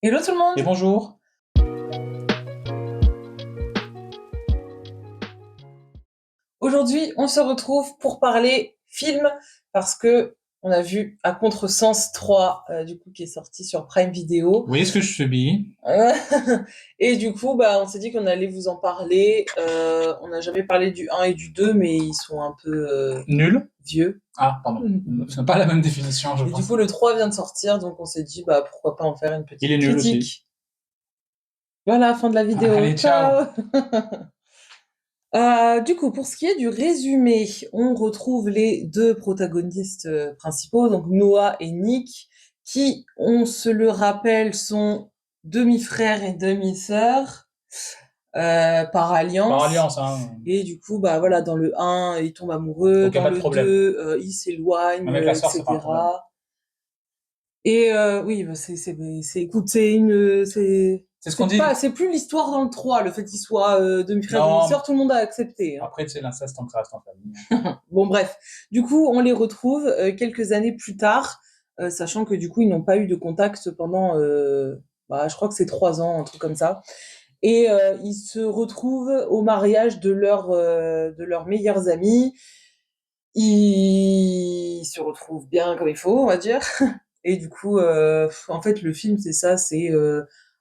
Hello tout le monde! Et bonjour. Aujourd'hui, on se retrouve pour parler film parce que on a vu À Contresens 3, du coup, qui est sorti sur Prime Video. Vous voyez ce que je subis? Et du coup, bah, on s'est dit qu'on allait vous en parler. On n'a jamais parlé du 1 et du 2, mais ils sont un peu Nul? vieux. Ah, pardon. C'est pas la même définition, je Et pense. du coup, le 3 vient de sortir, donc on s'est dit, bah, pourquoi pas en faire une petite Il est nul critique. aussi. Voilà, fin de la vidéo. Allez, ciao. Du coup, pour ce qui est du résumé, on retrouve les deux protagonistes principaux, donc Noah et Nick, qui, on se le rappelle, sont demi-frères et demi-sœurs par Par alliance. alliance, hein. Et du coup, bah voilà, dans le 1, ils tombent amoureux, Donc y a dans pas de le problème. 2, ils s'éloignent, Avec la sœur, c'est pas un problème. etc. Et oui, bah, écoute, C'est ce qu'on dit. c'est plus l'histoire dans le 3, le fait qu'ils soient demi-frères, Non. demi-sœurs, tout le monde a accepté. Hein. Après, c'est l'inceste tant que ça reste en famille. Bon, bref. Du coup, on les retrouve quelques années plus tard, sachant que du coup, ils n'ont pas eu de contact pendant, je crois que c'est 3 ans, un truc comme ça. Et ils se retrouvent au mariage de leurs meilleurs amis. Ils se retrouvent bien comme il faut, on va dire. Et du coup, en fait, le film, c'est ça, c'est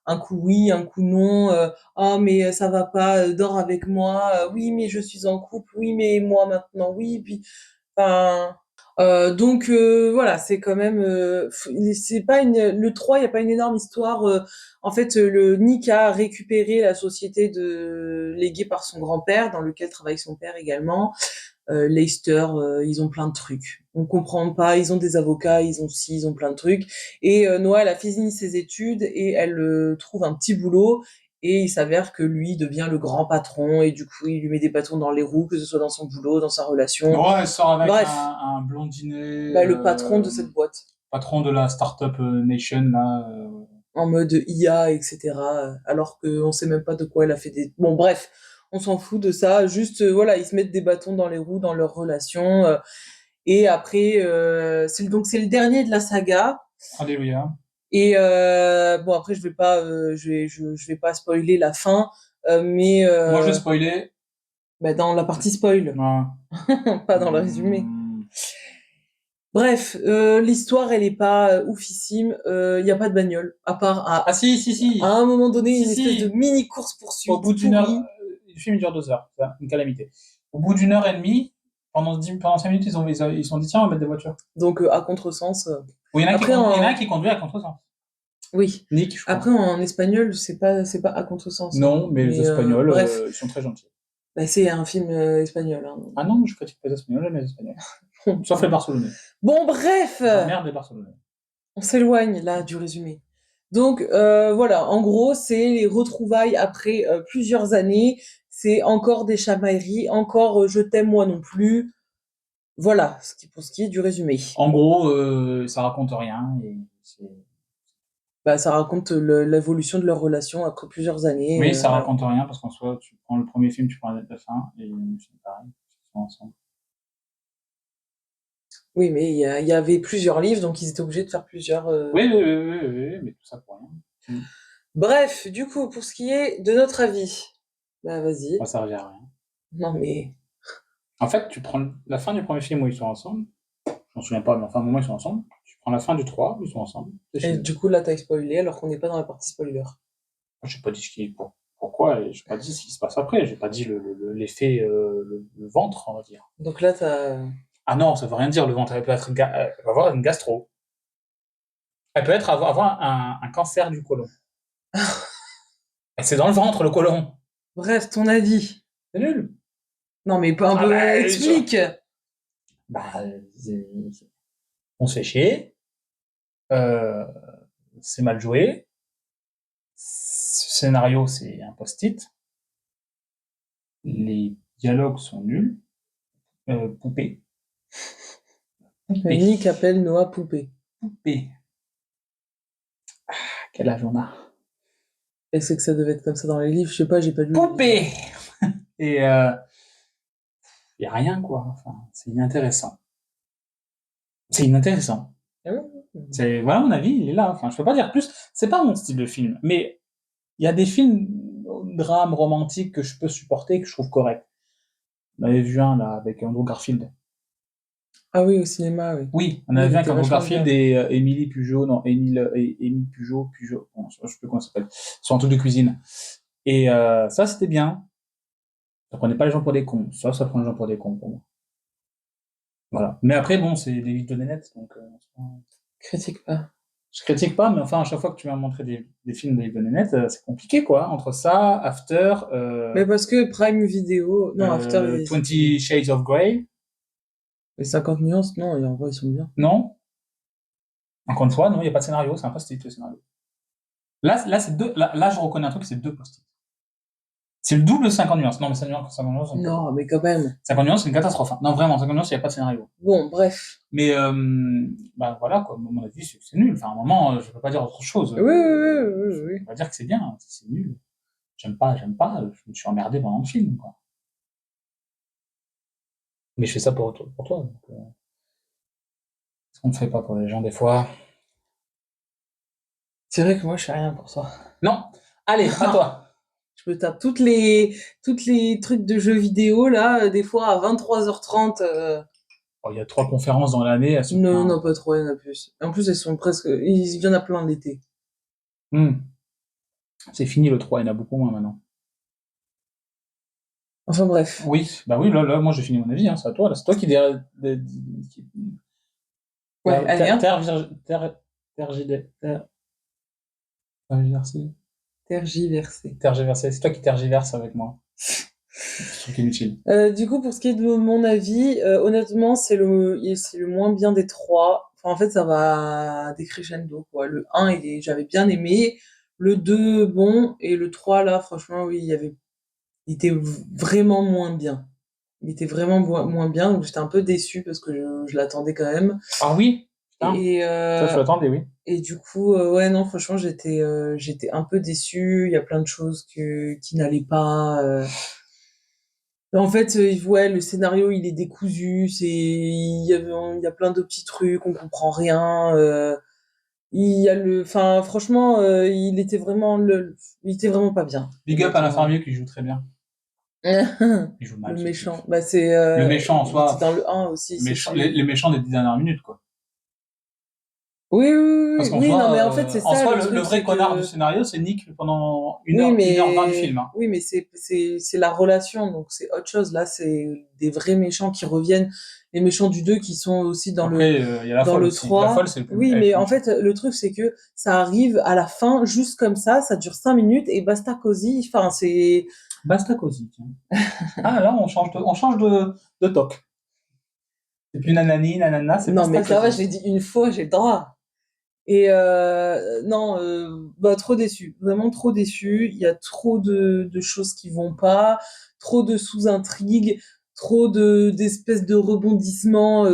un coup oui, un coup non. Ah, mais ça va pas, dors avec moi. Oui, mais je suis en couple. Oui, mais moi maintenant, oui. Puis, enfin, donc voilà, c'est quand même. C'est pas le 3, il y a pas une énorme histoire. En fait, le Nick a récupéré la société léguée par son grand-père, dans lequel travaille son père également. Leicester, ils ont plein de trucs. On comprend pas, ils ont des avocats, ils ont plein de trucs. Et Noah, elle a fini ses études et elle trouve un petit boulot. Et il s'avère que lui devient le grand patron et du coup, il lui met des bâtons dans les roues, que ce soit dans son boulot, dans sa relation. Ouais, elle sort avec Bref, un blondinet. le patron de cette boîte. Patron de la Startup Nation, là. En mode IA, etc. Alors qu'on sait même pas de quoi elle a fait des... Bon, bref, on s'en fout de ça. Juste, voilà, ils se mettent des bâtons dans les roues dans leur relation. Et après, c'est le dernier de la saga. Alléluia. Et bon, après, je vais pas spoiler la fin, mais Moi, je vais spoiler. dans la partie spoil, Ouais. pas dans le résumé. Bref, l'histoire, elle est pas oufissime. Il y a pas de bagnole, à part Ah si. à un moment donné, Si, une espèce de si. mini Au course-poursuite bout d'une heure, pourrie. le film dure 2 heures, c'est une calamité. Au bout d'une heure et demie, pendant 5 minutes, ils sont dit tiens, on va mettre des voitures. Donc, à contresens. Bon, il y en a Après, qui conduit à contresens. Oui. Nick, je crois. Après, en espagnol, c'est pas à contresens. Non, mais les Espagnols, bref, ils sont très gentils. c'est un film espagnol. Hein. Ah non, je critique pas les Espagnols, j'aime les Espagnols. Sauf les Barcelonais. Bon, bref, Merde, les Barcelonais. on s'éloigne là du résumé. Donc voilà, en gros, c'est les retrouvailles après plusieurs années. C'est encore des chamailleries, encore je t'aime moi non plus. Voilà, pour ce qui est du résumé. En gros, ça raconte rien. Et ça raconte l'évolution de leur relation après plusieurs années. oui, ça voilà. raconte rien parce qu'en soi, tu prends le premier film, tu prends la fin et c'est pareil. Ils sont ensemble. Oui, mais il y avait plusieurs livres, donc ils étaient obligés de faire plusieurs. Oui, mais tout ça pour rien. Bref, du coup, pour ce qui est de notre avis, vas-y. Ça revient à rien. Non, mais. En fait, tu prends la fin du premier film où ils sont ensemble. Je m'en souviens pas, mais enfin, à un moment, ils sont ensemble. Tu prends la fin du 3 où ils sont ensemble. Et du coup, là, t'as spoilé alors qu'on n'est pas dans la partie spoiler. J'ai pas dit pourquoi, et j'ai pas dit ce qui se passe après. J'ai pas dit l'effet, le ventre, on va dire. Donc là, t'as. Ah non, ça veut rien dire, le ventre. Elle peut avoir une gastro. Elle peut avoir un cancer du côlon. Et c'est dans le ventre, le côlon. Bref, ton avis. C'est nul. Non, mais pas un peu. Explique. On se fait chier. C'est mal joué. Ce scénario, c'est un post-it. Les dialogues sont nuls. Poupée. Nick appelle Noah poupée. Poupée. Ah, quel âge on a? Est-ce que ça devait être comme ça dans les livres? Je sais pas, j'ai pas lu. Poupée. Et y a rien, quoi. Enfin, c'est inintéressant. C'est inintéressant. Ah oui, Voilà mon avis, il est là. Enfin, je peux pas dire plus. C'est pas mon style de film, mais il y a des films, drames romantiques que je peux supporter, que je trouve corrects. On avait vu un là avec Andrew Garfield. Ah oui, au cinéma, oui. Oui, on Oui, avait il vu avec était Andrew vachement Garfield bien. et Émilie Pujol, non, Émile Pujol, bon, je sais plus comment ça s'appelle. Sur un truc de cuisine. Et ça, c'était bien. Ça prenait pas les gens pour des cons. Ça prend les gens pour des cons pour moi. Voilà. Mais après, bon, c'est des vidéos net, donc Critique pas. je critique pas, mais enfin, à chaque fois que tu vas me montrer des films de vidéos net, c'est compliqué, quoi. Entre ça, After, Mais parce que Prime Video, non, After, c'était 20 Shades of Grey, les 50 nuances, non, et en vrai, ils sont bien. non. Encore une fois, non, il n'y a pas de scénario, c'est un post-it le scénario. Là, c'est deux, là, je reconnais un truc, c'est deux post-it. C'est le double de 50 nuances. Non, mais 50 nuances, on peut pas. Non, mais quand même. 50 nuances, c'est une catastrophe. Hein. Non, vraiment, 50 nuances, il n'y a pas de scénario. Bon, bref. Mais, bah voilà, quoi. À mon avis, c'est nul. Enfin, à un moment, je peux pas dire autre chose. Oui, oui, oui, oui, Je oui. peux pas dire que c'est bien. Hein. C'est nul. J'aime pas. Je me suis emmerdé pendant le film, quoi. Mais je fais ça pour toi. Donc, ce qu'on ne fait pas pour les gens, des fois. C'est vrai que moi, je fais rien pour ça. Non. Allez, à toi. Je me tape toutes les trucs de jeux vidéo, là, des fois à 23h30. Oh, il y a 3 conférences dans l'année, elles sont Non, pleines. non, pas trop, il y en a plus. En plus, elles sont presque, il y en a plein l'été. C'est fini le 3, il y en a beaucoup moins maintenant. Enfin, bref. Oui, bah oui, là, moi j'ai fini mon avis, hein, c'est à toi, là. C'est toi qui Ouais, allez, hein. Tergiversé. tergiversé. C'est toi qui tergiverse avec moi. Je trouve inutile. Du coup, pour ce qui est de mon avis, honnêtement, c'est le moins bien des trois. Enfin, en fait, ça va décrescendo, quoi. Le un j'avais bien aimé. Le 2 bon. Et le 3 là, franchement, oui, il était vraiment moins bien. Il était vraiment moins bien, donc j'étais un peu déçue parce que je l'attendais quand même. Ah oui? Putain, Et, ça je l'attendais, oui. et du coup, ouais, non, franchement, j'étais un peu déçue. Il y a plein de choses qui n'allaient pas. En fait, ouais, le scénario, il est décousu. Il y a plein de petits trucs, on comprend rien. Il y a enfin, franchement, il était vraiment pas bien. Big up à l'infirmier qui joue très bien. Il joue mal. Le ce méchant. type. Bah, Le méchant en il était soi. dans le 1 aussi, c'est Les méchants des 10 dernières minutes, quoi. Oui, oui, oui, Parce oui, qu'en oui, non, soi, mais en fait, c'est en ça, soi, le le truc, vrai c'est connard du que, scénario, c'est Nick pendant oui, 1h20 du film. Hein. oui, mais c'est la relation, donc c'est autre chose. Là, c'est des vrais méchants qui reviennent, les méchants du 2 qui sont aussi Après, il y a la dans folle le aussi. La folle, 3. Oui, elle est mais plus en méchante. fait, le truc, c'est que ça arrive à la fin, juste comme ça dure 5 minutes et basta cosy. Enfin, c'est, Basta cosy, tiens. Ah, là, on change de toc. C'est plus nanani, nanana, c'est non, basta mais ça va, je cosy. l'ai dit une fois, j'ai le droit. Et non, bah, trop déçu, vraiment trop déçu. Il y a trop de choses qui vont pas, trop de sous-intrigues, trop d'espèces de rebondissements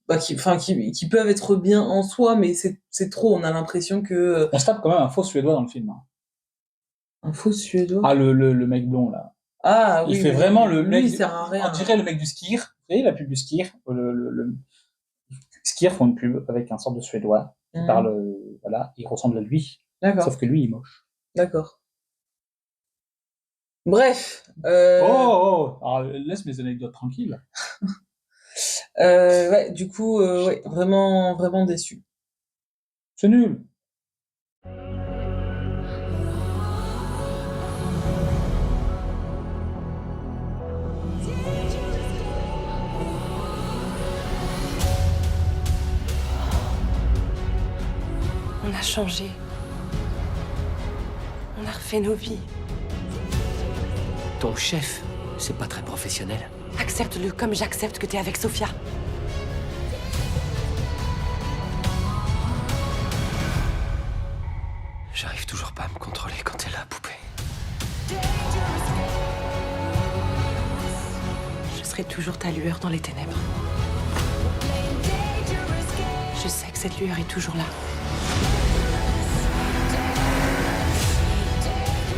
bah, qui peuvent être bien en soi, mais c'est trop. On a l'impression que On se tape quand même un faux suédois dans le film. Hein. un faux suédois. Ah, le mec blond, là. Ah Il oui, fait mais vraiment le lui, mec, il sert à on rien. dirait le mec du skier. Vous savez, la pub du skier. Le skier font une pub avec un sort de suédois qui parle, Mhm. voilà, il ressemble à lui. Sauf D'accord, que lui, il est moche. d'accord. Bref, Oh, oh, alors, laisse mes anecdotes tranquilles. ouais, du coup, ouais, vraiment, vraiment déçu. C'est nul. On a changé. On a refait nos vies. Ton chef, c'est pas très professionnel. Accepte-le comme j'accepte que t'es avec Sophia. J'arrive toujours pas à me contrôler quand t'es là, poupée. Je serai toujours ta lueur dans les ténèbres. Je sais que cette lueur est toujours là.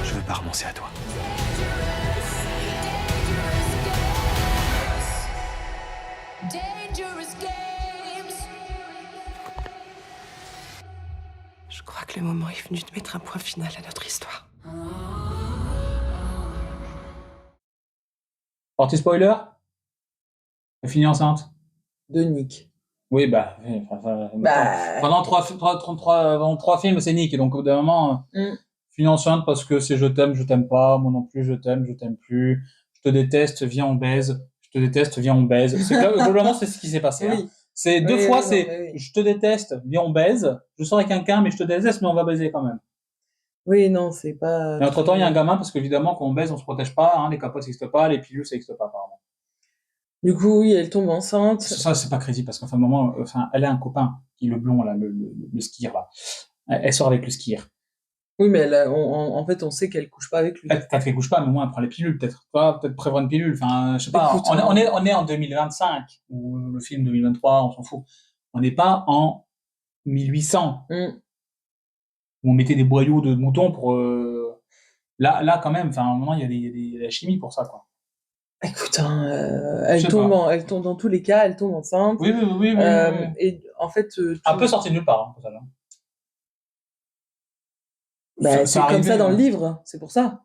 Je veux pas renoncer à toi. Dangerous games. Je crois que le moment est venu de mettre un point final à notre histoire. Anti-spoiler, elle finit enceinte. De Nick. Oui, bah, attends, Bah. pendant trois films, c'est Nick. Et donc, au bout d'un moment, finit enceinte parce que c'est je t'aime pas, moi non plus, je t'aime plus, je te déteste, viens on baise, je te déteste, viens on baise. Globalement, c'est ce qui s'est passé. Hein. Oui. C'est deux Oui, fois, oui, non, c'est mais oui. je te déteste, viens on baise, je sors avec quelqu'un, mais je te déteste, mais on va baiser quand même. Oui, non, c'est pas. Et entre-temps, il y a un très- gamin, parce qu'évidemment, quand on baise, on se protège pas, hein, les capotes ça n'existe pas, les pilules ça n'existe pas, apparemment. Du coup, oui, elle tombe enceinte. Ça, c'est pas crédible, parce qu'enfin, un moment, elle a un copain, qui est le blond, là, le skieur, là. Elle sort avec le skieur. Oui, mais en fait, on sait qu'elle couche pas avec lui. Peut-être qu'elle couche pas, mais au moins elle prend les pilules, peut-être. Peut-être prévoir une pilule. Enfin, je sais pas. Écoute, On est en 2025, ou le film 2023, on s'en fout. On n'est pas en 1800, où on mettait des boyaux de moutons pour, là, quand même, enfin, à un moment, il y a de la chimie pour ça, quoi. Écoute, hein, Je sais pas. elle tombe dans tous les cas, elle tombe enceinte. Oui. Et en fait, Un peu sorti de nulle part, hein, ça, là. bah, c'est comme arrivait, ça dans le livre, c'est pour ça.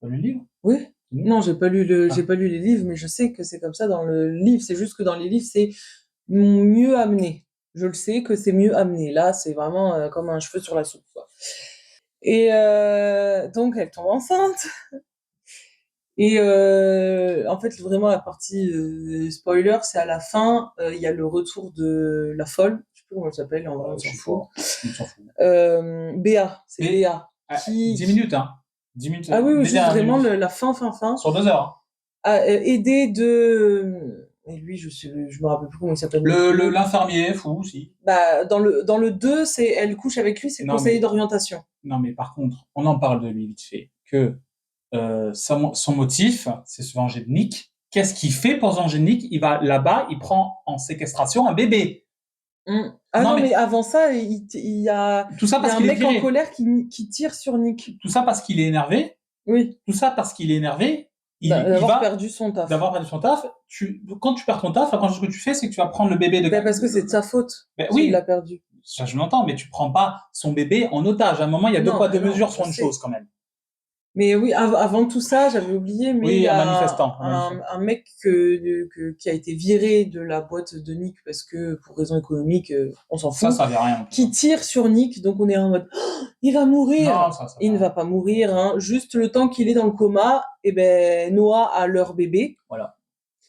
T'as lu le livre? Oui. Non, j'ai pas lu Ah. j'ai pas lu les livres, mais je sais que c'est comme ça dans le livre. C'est juste que dans les livres, c'est mieux amené. Je le sais que c'est mieux amené. Là, c'est vraiment comme un cheveu sur la soupe, quoi. Et donc, elle tombe enceinte. Et en fait, vraiment, la partie spoiler, c'est à la fin, il y a le retour de la folle. Je sais plus comment elle s'appelle, en vrai, on s'en fout. On s'en fout. Béa, c'est Mais- Béa. 10 minutes, hein. 10 minutes. Ah oui, Mais juste vraiment la fin. Sur 2 heures. Hein. À aider de. Et lui, je me rappelle plus comment il s'appelle. L'infirmier, fou aussi. Bah, dans le 2, c'est elle couche avec lui, c'est le Non, conseiller mais- d'orientation. Non, mais par contre, on en parle de lui vite fait, que son motif, c'est se venger de Nick. Qu'est-ce qu'il fait pour se venger de Nick? Il va là-bas, il prend en séquestration un bébé. Ah Non, non, mais- mais avant ça, il y a, Tout ça il y a parce un qu'il est mec en viré. colère qui tire sur Nick. Tout ça parce qu'il est énervé. Oui, Tout ça parce qu'il est énervé. Il d'avoir va perdu son taf. d'avoir perdu son taf. Quand tu perds ton taf, la première chose que tu fais, c'est que tu vas prendre le bébé de. Ben, parce que c'est de sa faute Ben s'il oui, l'a perdu. ça je l'entends, mais tu prends pas son bébé en otage. À un moment, il y a deux Non, poids, mais deux non, mesures je sur une sais. chose quand même. Mais oui, avant tout ça, j'avais oublié, mais il Oui, y un a manifestant. un mec qui a été viré de la boîte de Nick parce que pour raison économique, on s'en fout, Ça avait rien. qui tire sur Nick, donc on est en mode oh, il va mourir. Non, Il ne va pas mourir, hein. Juste le temps qu'il est dans le coma, et ben Noah a leur bébé. Voilà.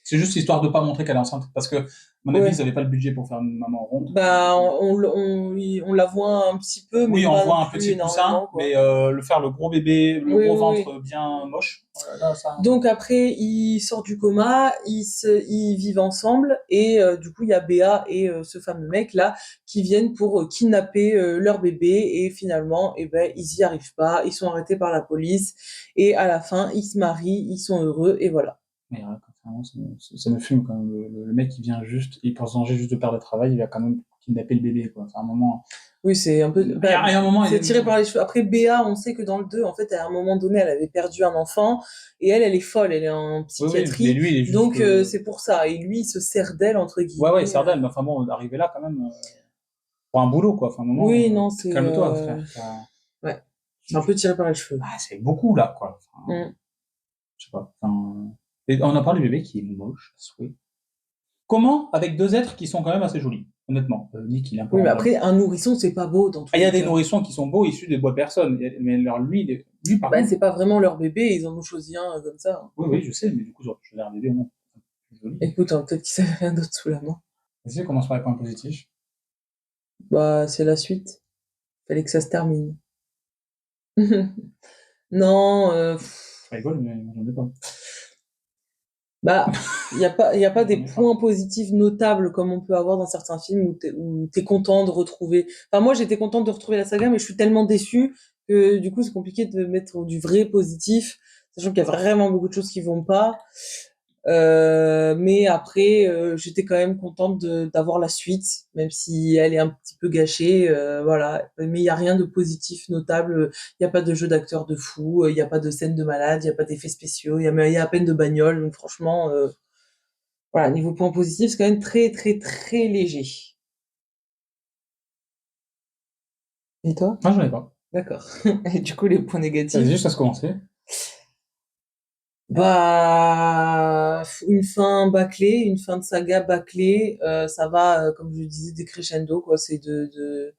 C'est juste histoire de pas montrer qu'elle est enceinte. Parce que, à mon avis, ils n'avaient pas le budget pour faire une maman ronde. Bah, on la voit un petit peu, mais Oui, on pas voit non un plus petit poussin, énormément, quoi. mais le gros bébé, le Oui, gros oui, ventre bien moche. Voilà, ça. Donc après, il sort du coma, ils vivent ensemble, et du coup, il y a Béa et ce fameux mec là qui viennent pour kidnapper leur bébé, et finalement, eh ben, ils y arrivent pas, ils sont arrêtés par la police, et à la fin, ils se marient, ils sont heureux, et voilà. Mais vraiment, ça me fume quand même. Le mec, il vient juste, il pense danger juste de perdre le travail, il va quand même kidnapper le bébé, quoi. Enfin, à un moment. Oui, c'est un peu. Il y a un moment, c'est tiré par les cheveux. Après, Béa, on sait que dans le 2, en fait, à un moment donné, elle avait perdu un enfant, et elle est folle, elle est en psychiatrie. Oui, mais lui, il est juste, donc, c'est pour ça. Et lui, il se sert d'elle, entre guillemets. Ouais, sert d'elle, mais enfin bon, arrivé là, quand même, pour un boulot, quoi. Enfin, à un moment, Oui, non, c'est. calme-toi, frère. Ouais. C'est un peu tiré par les cheveux. Ah, c'est beaucoup, là, quoi. Enfin, je sais pas. Enfin, et on en parle du bébé qui est moche, oui. Comment, avec deux êtres qui sont quand même assez jolis, honnêtement. Nick, il est un peu. Oui, mais après, un nourrisson, c'est pas beau dans tout. Il y a des nourrissons qui sont beaux, issus des bois personnes. Mais lui, par contre. C'est pas vraiment leur bébé, ils en ont choisi un comme ça. Oui, je sais, mais du coup, j'aurais choisi un bébé au moins. Joli. Écoute, hein, peut-être qu'ils avaient rien d'autre sous la main. Vas-y, commence par les points positifs. Bah, c'est la suite. Fallait que ça se termine. Non, Je rigole, mais j'en ai pas. bah, il y a pas des points positifs notables comme on peut avoir dans certains films où t'es content de retrouver. Enfin, moi, j'étais contente de retrouver la saga, mais je suis tellement déçue que du coup, c'est compliqué de mettre du vrai positif, sachant qu'il y a vraiment beaucoup de choses qui vont pas. Mais après, j'étais quand même contente d'avoir la suite, même si elle est un petit peu gâchée, voilà. Mais il y a rien de positif notable. Il y a pas de jeu d'acteur de fou, il y a pas de scène de malade, il y a pas d'effets spéciaux, il y a à peine de bagnole. Donc franchement, voilà, niveau point positif, c'est quand même très très très léger. Et toi? Moi, j'en ai pas. D'accord. Et du coup, les points Vas-y, négatifs? juste à se commencer. Bah, une fin bâclée, une fin de saga bâclée, ça va, comme je disais, décrescendo, quoi. C'est de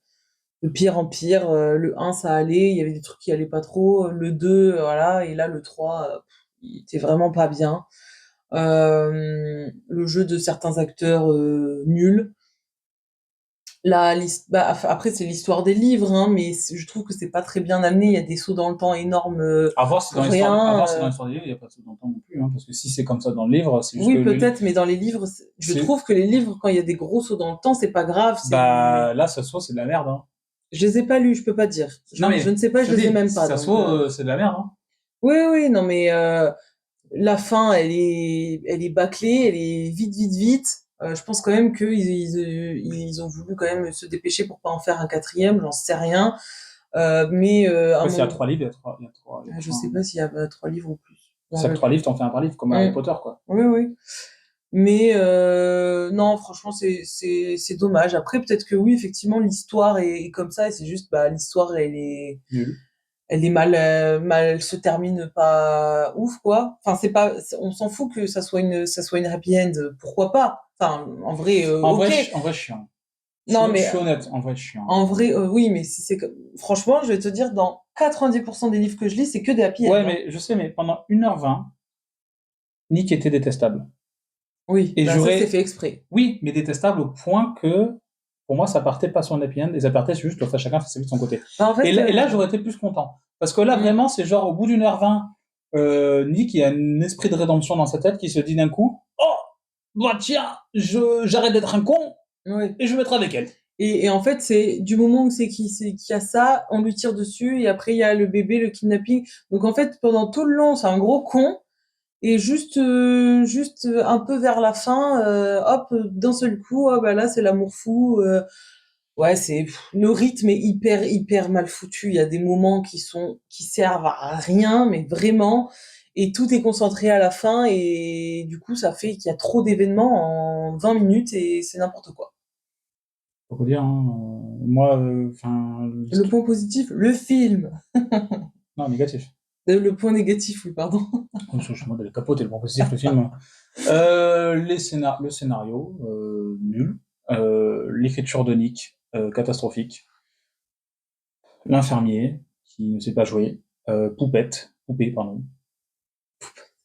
pire en pire. Le un ça allait, il y avait des trucs qui allaient pas trop. Le 2 voilà, et là, le 3 il était vraiment pas bien. Le jeu de certains acteurs, nul. Bah, après, c'est l'histoire des livres, hein, mais je trouve que c'est pas très bien amené. Il y a des sauts dans le temps énormes À pour voir rien. si dans l'histoire des livres, il n'y a pas de sous-entend non plus, hein, parce que si c'est comme ça dans le livre, c'est juste que Oui, peut-être, mais dans les livres, je c'est, trouve que les livres, quand il y a des gros sauts dans le temps, c'est pas grave. bah, là, ça se trouve, c'est de la merde, hein. Je les ai pas lus, je peux pas dire. Non, Je mais, ne sais pas, je je te les ai dis, même si pas. ça se Donc, trouve, c'est de la merde, hein. oui, oui, non, mais la fin, elle est bâclée, elle est vite, vite, vite. Je pense quand même ils ont voulu quand même se dépêcher pour pas en faire un quatrième, j'en sais rien. Mais un Après, s'il y a moment, 3 livres, je sais pas s'il y a 3 livres ou plus. Je m'en si y a rappelle 3 plus. livres, t'en fais un par livre, comme Harry Mm. Potter, quoi. Oui, oui. Mais non, franchement, c'est dommage. Après, peut-être que oui, effectivement, l'histoire est comme ça, et c'est juste, bah, l'histoire, Nul. elle est mal, elle se termine pas ouf, quoi. Enfin, on s'en fout que ça soit une happy end. Pourquoi pas? Enfin, en vrai, ok. En vrai, chiant. Non, Je mais suis honnête, en vrai, chiant. en vrai, oui, mais si c'est franchement, je vais te dire, dans 90% des livres que je lis, c'est que des happy Ouais, end, hein. mais je sais, mais pendant 1h20, Nick était détestable. Oui, Et bah ça, c'est j'aurais, fait exprès. oui, mais détestable au point que, pour moi, ça partait pas sur un happy end, et ça partait juste, enfin, chacun fait sa vie de son côté. Bah, en fait, Et là, j'aurais été plus content. Parce que là, mm, vraiment, c'est genre, au bout d'1h20, Nick, il a un esprit de rédemption dans sa tête qui se dit d'un coup, oh, bah tiens, j'arrête d'être un con, ouais. et je vais mettre avec elle. Et en fait, c'est du moment où qu'il y a ça, on lui tire dessus, et après il y a le bébé, le kidnapping. Donc en fait, pendant tout le long, c'est un gros con, et juste un peu vers la fin, hop, d'un seul coup, ah bah là c'est l'amour fou. Ouais, le rythme est hyper hyper mal foutu. Il y a des moments qui servent à rien, mais vraiment, et tout est concentré à la fin, et du coup ça fait qu'il y a trop d'événements en 20 minutes, et c'est n'importe quoi. Faut dire, hein, moi, enfin, Le point positif, le film. non, négatif. Le point négatif, oui, pardon. Je suis en mode, elle capote, et le bon positif, le film. Le scénario, nul. L'écriture de Nick, catastrophique. L'infirmier, qui ne sait pas jouer. Poupée, pardon.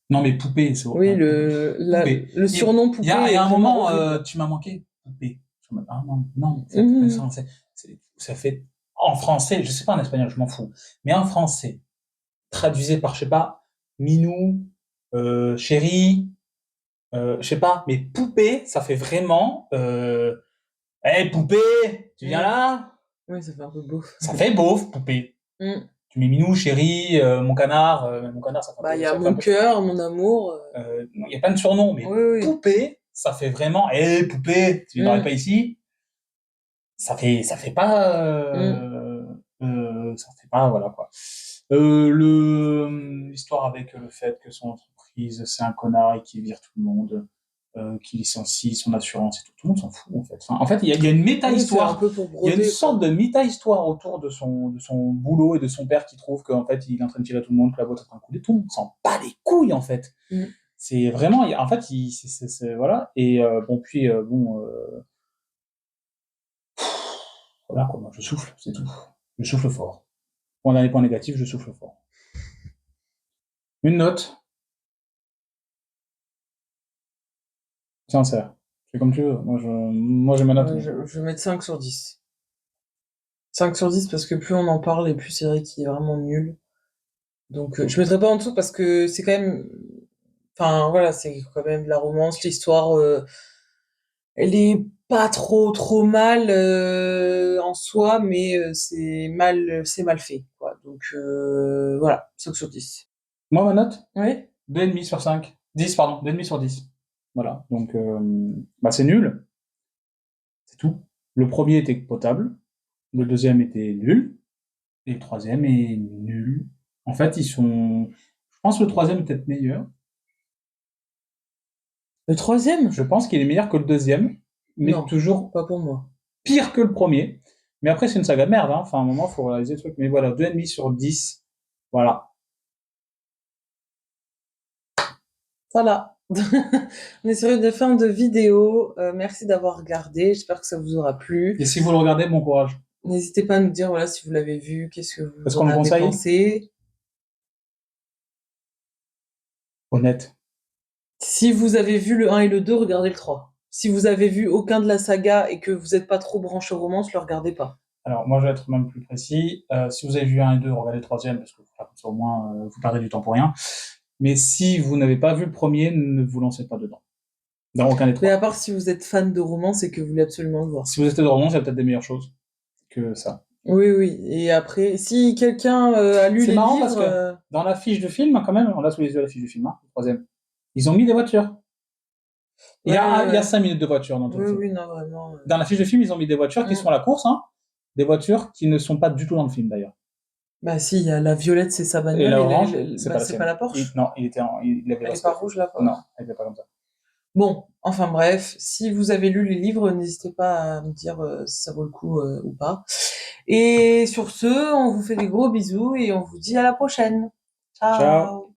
Non, mais poupée, c'est Oui, hein, poupée. le surnom Il y a, poupée est un vraiment moment, horrible. tu m'as manqué, poupée. Je me dis, ah non, non, faites pas ça. Mhm. Ça fait, en français, je sais pas en espagnol, je m'en fous. Mais en français, traduisé par, je sais pas, Minou, chérie, je sais pas, mais poupée, ça fait vraiment, hey, poupée, tu viens Mhm. là? Oui, ça fait un peu beau. Ça fait beauf, poupée. Mhm. Tu mets Minou, chérie, mon canard, Bah, il y a ça fait un mon peu, cœur, mon amour. il y a plein de surnoms, mais Oui, oui. poupée, ça fait vraiment, hey, poupée, tu viendrais pas Mhm. ici? Ça fait pas, Mhm. ça fait pas, voilà, quoi. L'histoire avec le fait que son entreprise, c'est un connard et qu'il vire tout le monde, qu'il licencie son assurance et tout. Tout le monde s'en fout, en fait. Enfin, en fait, il y a une Oui, c'est un méta-histoire. peu pour Il y a une broder, sorte quoi. de méta-histoire autour de son boulot et de son père qui trouve qu'en fait, il est en train de tirer tout le monde, que la boîte est en train de couler. Tout le monde s'en bat les couilles, en fait. Mhm. C'est vraiment, en fait, voilà. Et bon, puis, voilà, quoi. Moi, je souffle, c'est tout. Je souffle fort. Pour un dernier point négatif, je souffle fort. Une note, sincère. C'est comme tu veux. Moi, j'ai ma note. Ouais, je vais mettre 5 sur 10. 5 sur 10 parce que plus on en parle, et plus c'est vrai qu'il est vraiment nul. Donc, je mettrai pas en dessous parce que c'est quand même, enfin, voilà, c'est quand même de la romance, l'histoire, elle est pas trop mal en soi, mais c'est mal fait, quoi. Donc voilà, 5 sur 10. Moi, ma note, Oui. 2,5 sur 5. 10, pardon, 2,5 sur 10. Voilà. Donc, bah, c'est nul. C'est tout. Le premier était potable. Le deuxième était nul. Et le troisième est nul. En fait, je pense que le troisième est peut-être meilleur. Le troisième? Je pense qu'il est meilleur que le deuxième, mais Non, toujours pas pour moi. pire que le premier. Mais après, c'est une saga de merde, hein. Enfin, à un moment, faut réaliser le truc. Mais voilà, 2,5 sur 10. Voilà. Voilà. On est sur une fin de vidéo. Merci d'avoir regardé. J'espère que ça vous aura plu. Et si vous le regardez, bon courage. N'hésitez pas à nous dire, voilà, si vous l'avez vu, qu'est-ce que Est-ce vous qu'on en le avez conseille? pensé. Honnête. Si vous avez vu le 1 et le 2, regardez le 3. Si vous avez vu aucun de la saga et que vous n'êtes pas trop branché romance, le regardez pas. Alors, moi, je vais être même plus précis. Si vous avez vu 1 et 2, regardez le troisième, parce que comme ça, au moins, vous perdez du temps pour rien. Mais si vous n'avez pas vu le premier, ne vous lancez pas dedans. Dans aucun des Mais trois. à part si vous êtes fan de romance et que vous voulez absolument le voir. Si vous êtes de romance, il y a peut-être des meilleures choses que ça. Oui, oui. Et après, si quelqu'un a lu C'est les marrant livres, parce que dans la fiche du film, quand même, on a sous les yeux la fiche du film, hein, le troisième. Ils ont mis des voitures. Il y ouais, a, ouais, il y a ouais. 5 minutes de voiture dans tout le Oui, film. oui, non, vraiment. Dans la fiche de film, ils ont mis des voitures qui Mm. sont à la course, hein. Des voitures qui ne sont pas du tout dans le film, d'ailleurs. Bah si, il y a la violette, c'est sa Et bagnole, la et orange, c'est bah, pas la c'est pas sienne. la Porsche. Non, il avait Elle la est pas Sky. rouge, la Porsche. Non, elle était pas comme ça. Bon, enfin bref, si vous avez lu les livres, n'hésitez pas à me dire si ça vaut le coup ou pas. Et sur ce, on vous fait des gros bisous et on vous dit à la prochaine. Ciao. Ciao!